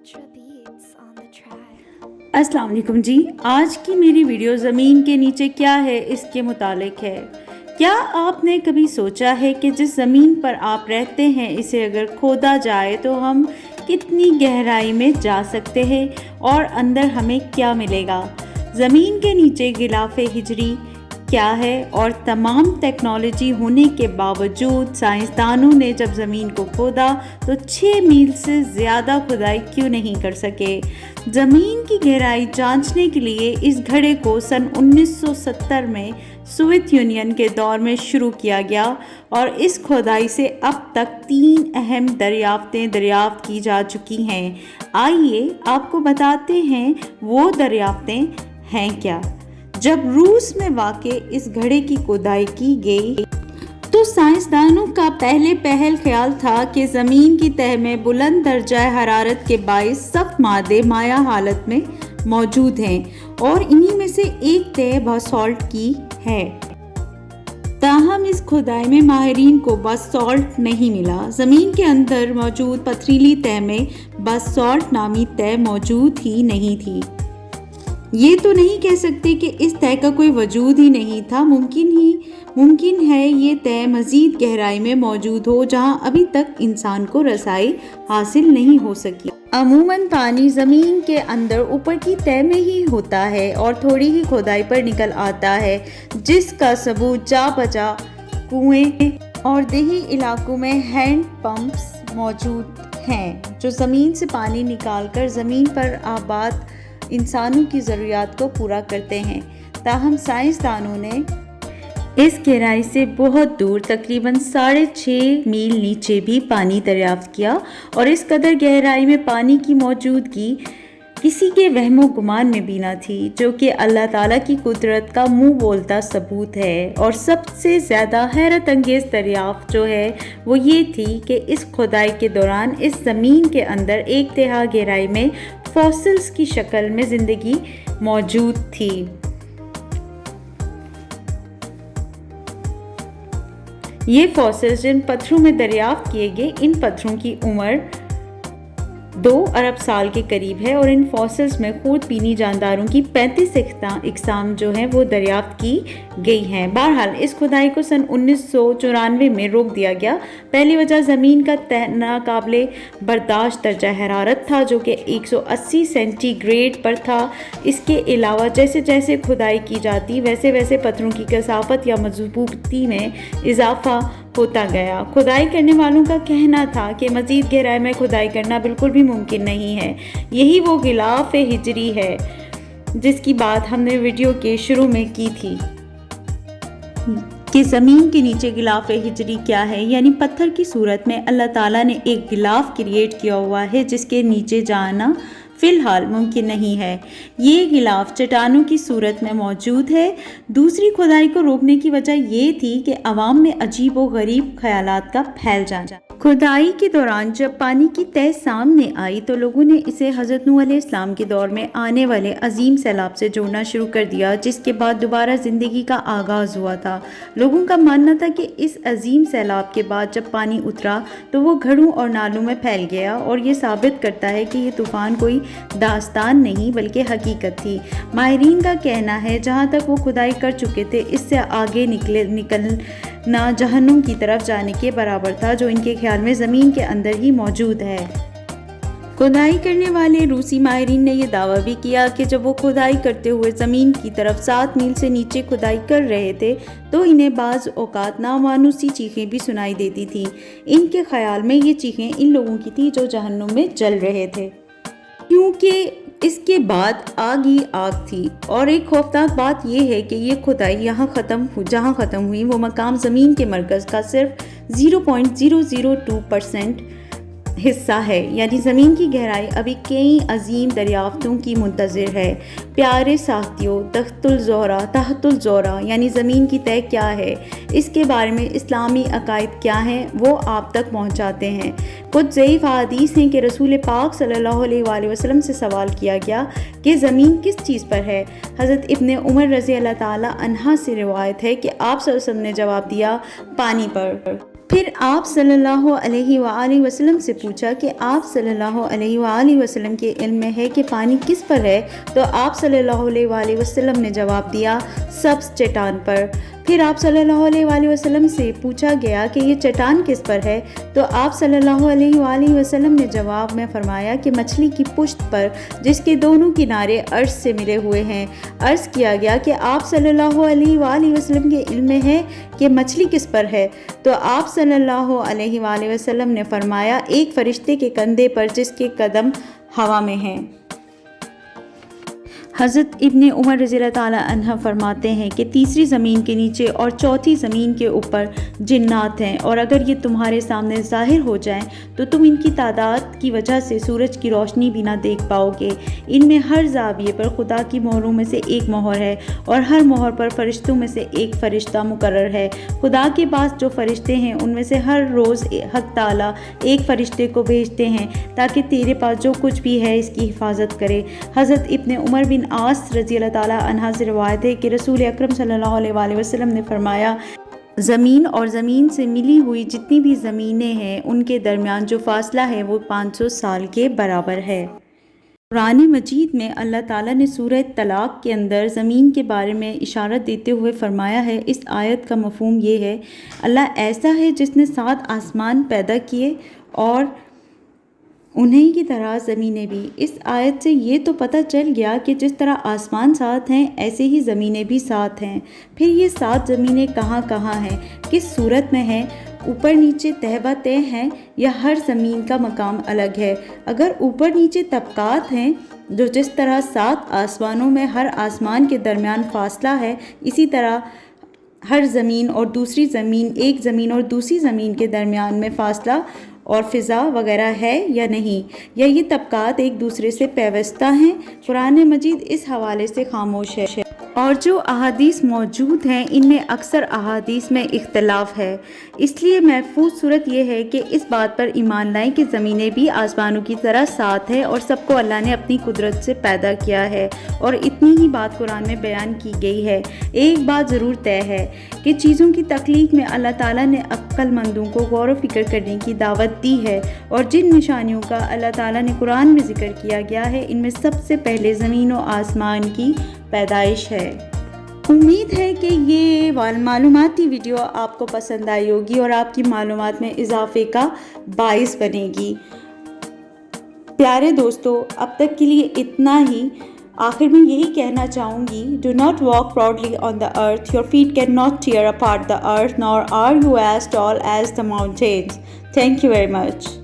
Ultra beats on the track. अस्सलाम वालेकुम जी। आज की मेरी वीडियो ज़मीन के नीचे क्या है इसके मुतालिक है। क्या आपने कभी सोचा है कि जिस ज़मीन पर आप रहते हैं इसे अगर खोदा जाए तो हम कितनी गहराई में जा सकते हैं और अंदर हमें क्या मिलेगा। ज़मीन के नीचे गिलाफ़े हिजरी क्या है और तमाम टेक्नोलॉजी होने के बावजूद साइंसदानों ने जब ज़मीन को खोदा तो 6 मील से ज़्यादा खुदाई क्यों नहीं कर सके। ज़मीन की गहराई जांचने के लिए इस घड़े को सन 1970 में सोवियत यूनियन के दौर में शुरू किया गया और इस खोदाई से अब तक 3 अहम दरियाफ्तें दरियाफ्त की जा चुकी हैं। आइए आपको बताते हैं वो दरियाफ्तें हैं क्या। जब रूस में वाक़े इस घड़े की खोदाई की गई तो साइंसदानों का पहल ख्याल था कि ज़मीन की तह में बुलंद दर्जा हरारत के बाइस सख्त मादे माया हालत में मौजूद हैं और इन्हीं में से एक तह बासॉल्ट की है। ताहम इस खुदाई में माहिरीन को बासॉल्ट नहीं मिला। ज़मीन के अंदर मौजूद पथरीली तह में बासॉल्ट नामी तह मौजूद ही नहीं थी। ये तो नहीं कह सकते कि इस तह का कोई वजूद ही नहीं था। मुमकिन है ये तह मज़ीद गहराई में मौजूद हो जहां अभी तक इंसान को रसाई हासिल नहीं हो सकी। अमूमन पानी ज़मीन के अंदर ऊपर की तह में ही होता है और थोड़ी ही खोदाई पर निकल आता है, जिसका सबूत जा बजा कुएं और देही इलाकों में हैंड पंप्स मौजूद हैं जो ज़मीन से पानी निकालकर ज़मीन पर आबाद इंसानों की ज़रूरियात को पूरा करते हैं। ताहम साइंसदानों ने इस गहराई से बहुत दूर तकरीबन 6.5 मील नीचे भी पानी दरियाफ्त किया और इस कदर गहराई में पानी की मौजूदगी किसी के वहमो गुमान में भी ना थी, जो कि अल्लाह ताला की कुदरत का मुंह बोलता सबूत है। और सबसे ज़्यादा हैरत अंगेज़ दरियाफ्त जो है वो ये थी कि इस खुदाई के दौरान इस ज़मीन के अंदर 1/3 गहराई में फॉसिल्स की शक्ल में ज़िंदगी मौजूद थी। ये फॉसिल्स जिन पत्थरों में दरियाफ्त किए गए, इन पत्थरों की उम्र 2 अरब साल के करीब है और इन फॉसिल्स में खून पीनी जानदारों की 35 इकसाम जो हैं वो दरियाफ्त की गई हैं। बहरहाल इस खुदाई को सन 1994 में रोक दिया गया। पहली वजह ज़मीन का तह नाकाबिले बर्दाश्त दर्जा हरारत था जो कि 180 सेंटीग्रेड पर था। इसके अलावा जैसे जैसे खुदाई की जाती वैसे वैसे पत्थरों की कसाफत या मजबूती में इजाफा होता गया। खुदाई करने वालों का कहना था कि मज़ीद गहराई में खुदाई करना बिल्कुल भी मुमकिन नहीं है। यही वो गिलाफ़े हिजरी है जिसकी बात हमने वीडियो के शुरू में की थी कि ज़मीन के नीचे गिलाफ़े हिजरी क्या है। यानी पत्थर की सूरत में अल्लाह ताला ने एक गिलाफ़ क्रिएट किया हुआ है जिसके नीचे जाना फ़िलहाल मुमकिन नहीं है। ये गिलाफ चट्टानों की सूरत में मौजूद है। दूसरी खुदाई को रोकने की वजह ये थी कि अवाम में अजीब व गरीब ख्यालात का फैल जाना। खुदाई के दौरान जब पानी की तह सामने आई तो लोगों ने इसे हज़रत नूह अलैहिस्सलाम के दौर में आने वाले अजीम सैलाब से जोड़ना शुरू कर दिया, जिसके बाद दोबारा ज़िंदगी का आगाज़ हुआ था। लोगों का मानना था कि इस अजीम सैलाब के बाद जब पानी उतरा तो वो घड़ों और नालों में फैल गया और ये साबित करता है कि ये तूफ़ान कोई दास्तान नहीं बल्कि हकीकत थी। माहिरीन का कहना है जहाँ तक वो खुदाई कर चुके थे इससे आगे निकलना जहन्नुम की तरफ जाने के बराबर था, जो इनके ख्याल में ज़मीन के अंदर ही मौजूद है। खुदाई करने वाले रूसी माहिरीन ने यह दावा भी किया कि जब वो खुदाई करते हुए ज़मीन की तरफ 7 मील से नीचे खुदाई कर रहे थे तो इन्हें बाज़ औक़ात नामानूसी चीखें भी सुनाई देती थी। इनके ख्याल में ये चीखें इन लोगों की थी जो जहन्नुम में जल रहे थे, क्योंकि इसके बाद आग ही आग थी। और एक खौफनाक बात यह है कि ये खुदाई जहाँ ख़त्म हुई वो मकाम ज़मीन के मरकज़ का सिर्फ 0.002% हिस्सा है। यानी ज़मीन की गहराई अभी कई अजीम दरियाफ्तों की मुंतज़िर है। प्यारे साथियों, तहतुल ज़ोरा यानी ज़मीन की तह क्या है, इसके बारे में इस्लामी अकायद क्या हैं वो आप तक पहुंचाते हैं। कुछ ज़ईफ़ हदीस हैं कि रसूल पाक सल्लल्लाहु अलैहि वसल्लम से सवाल किया गया कि ज़मीन किस चीज़ पर है। हज़रत इब्ने उमर रज़ी अल्लाह ताला अन्हा से रिवायत है कि आप सल्लल्लाहु अलैहि वसल्लम ने जवाब दिया, पानी पर। پھر آپ صلی اللہ علیہ وآلہ وسلم سے پوچھا کہ آپ صلی اللہ علیہ وآلہ وسلم کے علم میں ہے کہ پانی کس پر ہے؟ تو آپ صلی اللہ علیہ وآلہ وسلم نے جواب دیا، سبز چٹان پر۔ پھر آپ صلی اللہ علیہ وآلہ وسلم سے پوچھا گیا کہ یہ چٹان کس پر ہے؟ تو آپ صلی اللہ علیہ وآلہ وسلم نے جواب میں فرمایا کہ مچھلی کی پشت پر، جس کے دونوں کنارے عرش سے ملے ہوئے ہیں۔ عرض کیا گیا کہ آپ صلی اللہ علیہ وآلہ وسلم کے علم میں ہے کہ مچھلی کس پر ہے؟ تو آپ صلی اللہ علیہ وآلہ وسلم نے فرمایا ایک فرشتے کے کندھے پر جس کے قدم ہوا میں ہیں۔ حضرت ابن عمر رضی اللہ تعالیٰ عنہ فرماتے ہیں کہ تیسری زمین کے نیچے اور چوتھی زمین کے اوپر جنات ہیں، اور اگر یہ تمہارے سامنے ظاہر ہو جائیں تو تم ان کی تعداد کی وجہ سے سورج کی روشنی بھی نہ دیکھ پاؤ گے۔ ان میں ہر زاویے پر خدا کی مہروں میں سے ایک مہر ہے، اور ہر مہر پر فرشتوں میں سے ایک فرشتہ مقرر ہے۔ خدا کے پاس جو فرشتے ہیں ان میں سے ہر روز حق تعالیٰ ایک فرشتے کو بھیجتے ہیں تاکہ تیرے پاس جو کچھ بھی ہے اس کی حفاظت کرے۔ حضرت ابن عمر بن عاص رضی اللہ تعالیٰ عنہ سے روایت ہے کہ رسول اکرم صلی اللہ علیہ وآلہ وسلم نے فرمایا، زمین اور زمین سے ملی ہوئی جتنی بھی زمینیں ہیں ان کے درمیان جو فاصلہ ہے وہ 500 سال کے برابر ہے۔ قرآن مجید میں اللہ تعالیٰ نے سورہ طلاق کے اندر زمین کے بارے میں اشارت دیتے ہوئے فرمایا ہے، اس آیت کا مفہوم یہ ہے، اللہ ایسا ہے جس نے 7 آسمان پیدا کیے اور انہیں کی طرح زمینیں بھی۔ اس آیت سے یہ تو پتہ چل گیا کہ جس طرح آسمان 7 ہیں ایسے ہی زمینیں بھی 7 ہیں۔ پھر یہ 7 زمینیں کہاں کہاں ہیں، کس صورت میں ہیں، اوپر نیچے تہہ بہ تہہ ہیں یا ہر زمین کا مقام الگ ہے؟ اگر اوپر نیچے طبقات ہیں، جو جس طرح 7 آسمانوں میں ہر آسمان کے درمیان فاصلہ ہے، اسی طرح ہر زمین اور دوسری زمین، ایک زمین اور دوسری زمین کے درمیان میں فاصلہ اور فضا وغیرہ ہے یا نہیں، یا یہ طبقات ایک دوسرے سے پیوستہ ہیں؟ قرآن مجید اس حوالے سے خاموش ہے، اور جو احادیث موجود ہیں ان میں اکثر احادیث میں اختلاف ہے۔ اس لیے محفوظ صورت یہ ہے کہ اس بات پر ایمان لائیں کہ زمینیں بھی آسمانوں کی طرح 7 ہے اور سب کو اللہ نے اپنی قدرت سے پیدا کیا ہے، اور اتنی ہی بات قرآن میں بیان کی گئی ہے۔ ایک بات ضرور طے ہے کہ چیزوں کی تخلیق میں اللہ تعالیٰ نے عقل مندوں کو غور و فکر کرنے کی دعوت دی ہے، اور جن نشانیوں کا اللہ تعالیٰ نے قرآن میں ذکر کیا گیا ہے ان میں سب سے پہلے زمین و آسمان کی پیدائش ہے۔ امید ہے کہ یہ معلوماتی ویڈیو آپ کو پسند آئی ہوگی اور آپ کی معلومات میں اضافے کا باعث بنے گی۔ پیارے دوستو، اب تک کے لیے اتنا ہی۔ آخر میں یہی کہنا چاہوں گی، do not walk proudly on the earth, your feet cannot tear apart the earth, nor are you as tall as the mountains. Thank you very much.